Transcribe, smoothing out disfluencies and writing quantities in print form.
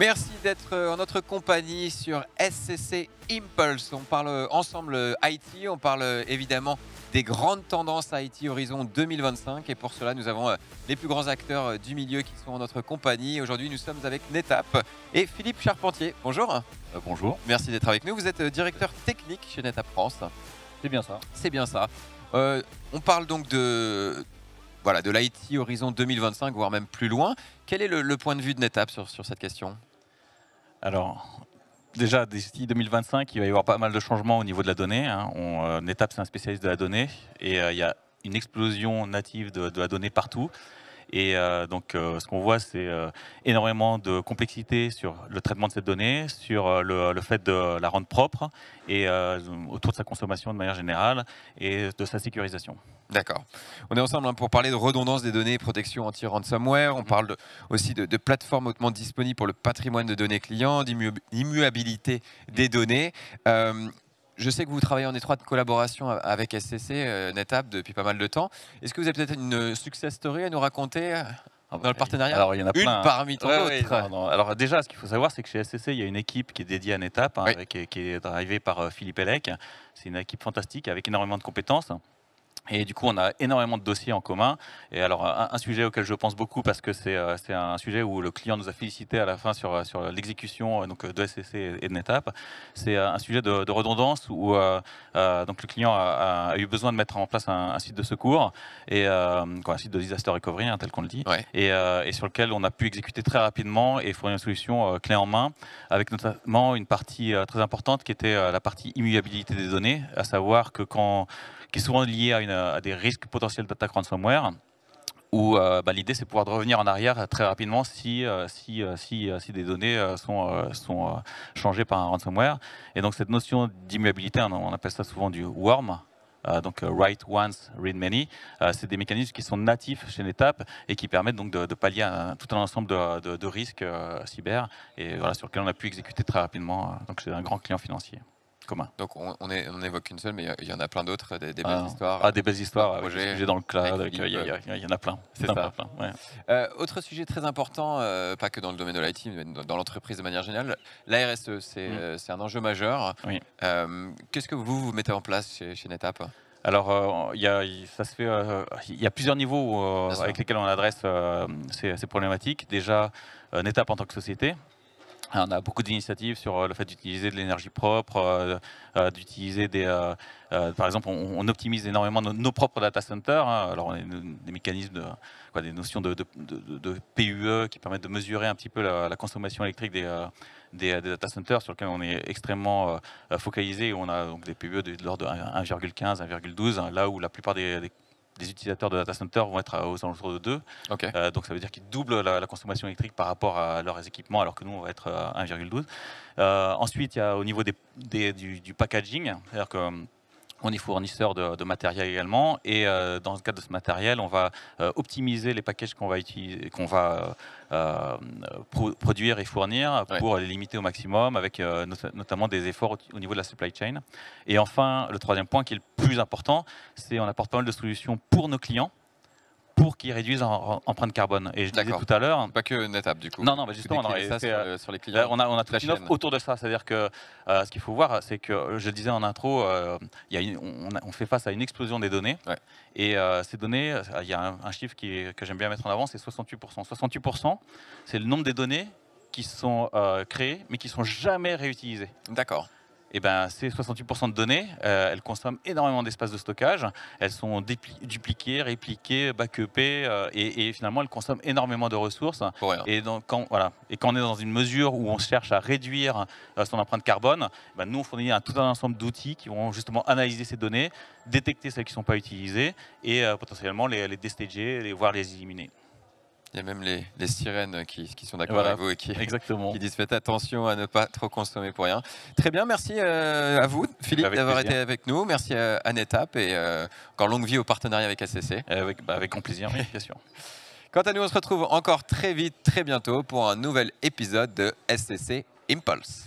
Merci d'être en notre compagnie sur SCC Impulse. On parle ensemble IT, on parle évidemment des grandes tendances IT Horizon 2025 et pour cela nous avons les plus grands acteurs du milieu qui sont en notre compagnie. Aujourd'hui nous sommes avec NetApp et Philippe Charpentier. Bonjour. Bonjour. Merci d'être avec nous. Vous êtes directeur technique chez NetApp France. C'est bien ça. C'est bien ça. On parle donc de l'IT Horizon 2025, voire même plus loin. Quel est le point de vue de NetApp sur cette question? Alors, déjà, d'ici 2025, il va y avoir pas mal de changements au niveau de la donnée. NetApp, c'est un spécialiste de la donnée et il y a une explosion native de la donnée partout. Et ce qu'on voit, c'est énormément de complexité sur le traitement de cette donnée, sur le fait de la rendre propre et autour de sa consommation de manière générale et de sa sécurisation. D'accord. On est ensemble pour parler de redondance des données et protection anti-ransomware. On parle aussi de plateformes hautement disponibles pour le patrimoine de données clients, d'immuabilité des données. Je sais que vous travaillez en étroite collaboration avec SCC, NetApp, depuis pas mal de temps. Est-ce que vous avez peut-être une success story à nous raconter dans le partenariat? Alors, il y en a plein. Une parmi tant d'autres. Non. Alors déjà, ce qu'il faut savoir, c'est que chez SCC, il y a une équipe qui est dédiée à NetApp, Oui. qui est drivée par Philippe Elec. C'est une équipe fantastique avec énormément de compétences. Et du coup, on a énormément de dossiers en commun. Et alors, un sujet auquel je pense beaucoup, parce que c'est un sujet où le client nous a félicité à la fin sur l'exécution de SCC et de NetApp, c'est un sujet de redondance où donc le client a eu besoin de mettre en place un site de secours, et un site de disaster recovery, tel qu'on le dit, Ouais. et sur lequel on a pu exécuter très rapidement et fournir une solution clé en main, avec notamment une partie très importante qui était la partie immuabilité des données, à savoir que qui est souvent lié à des risques potentiels d'attaque ransomware, où l'idée c'est de pouvoir revenir en arrière très rapidement si des données sont changées par un ransomware. Et donc cette notion d'immuabilité, on appelle ça souvent du WORM, write once, read many, c'est des mécanismes qui sont natifs chez NetApp et qui permettent donc de pallier tout un ensemble de risques cyber, et voilà, sur lesquels on a pu exécuter très rapidement. Donc c'est un grand client financier commun. Donc on évoque une seule, mais il y en a plein d'autres, des belles histoires. Des belles histoires, avec des sujets dans le cloud, avec il y en a plein. C'est ça. Plein, ouais. Autre sujet très important, pas que dans le domaine de l'IT, mais dans l'entreprise de manière générale, la RSE, c'est un enjeu majeur. Oui. Qu'est-ce que vous mettez en place chez NetApp? Alors, il y a plusieurs niveaux avec lesquels on adresse ces problématiques. Déjà, NetApp en tant que société. On a beaucoup d'initiatives sur le fait d'utiliser de l'énergie propre, d'utiliser par exemple, on optimise énormément nos propres data centers. Alors, on a des mécanismes, des notions de PUE qui permettent de mesurer un petit peu la consommation électrique des data centers, sur lesquels on est extrêmement focalisé. On a donc des PUE de l'ordre de 1,15, 1,12, là où la plupart des utilisateurs de data center vont être aux alentours de 2. Okay. Donc ça veut dire qu'ils doublent la consommation électrique par rapport à leurs équipements, alors que nous, on va être à 1,12. Ensuite, il y a au niveau du packaging, c'est-à-dire que on est fournisseur de matériel également, et dans le cadre de ce matériel, on va optimiser les packages qu'on va produire et fournir pour les limiter au maximum, avec notamment des efforts au niveau de la supply chain. Et enfin, le troisième point qui est le plus important, c'est qu'on apporte pas mal de solutions pour nos clients, pour qu'ils réduisent leur empreinte carbone. Et je disais tout à l'heure... Pas que NetApp, du coup. Non, mais justement, sur les clients. On a toute une offre autour de ça. C'est-à-dire que ce qu'il faut voir, c'est que, je disais en intro, on fait face à une explosion des données. Ouais. Et ces données, il y a un chiffre que j'aime bien mettre en avant, c'est 68%. 68%, c'est le nombre des données qui sont créées, mais qui ne sont jamais réutilisées. D'accord. Et ces 68% de données, elles consomment énormément d'espace de stockage, elles sont dupliquées, répliquées, backupées, et finalement elles consomment énormément de ressources. Et donc, quand on est dans une mesure où on cherche à réduire son empreinte carbone, nous on fournit tout un ensemble d'outils qui vont justement analyser ces données, détecter celles qui ne sont pas utilisées et potentiellement les déstager, voire les éliminer. Il y a même les sirènes qui sont d'accord avec vous et qui disent faites attention à ne pas trop consommer pour rien. Très bien, merci à vous, Philippe, d'avoir été avec nous. Merci à NetApp et encore longue vie au partenariat avec SCC. Avec grand plaisir, oui, bien sûr. Quant à nous, on se retrouve encore très vite, très bientôt pour un nouvel épisode de SCC Impulse.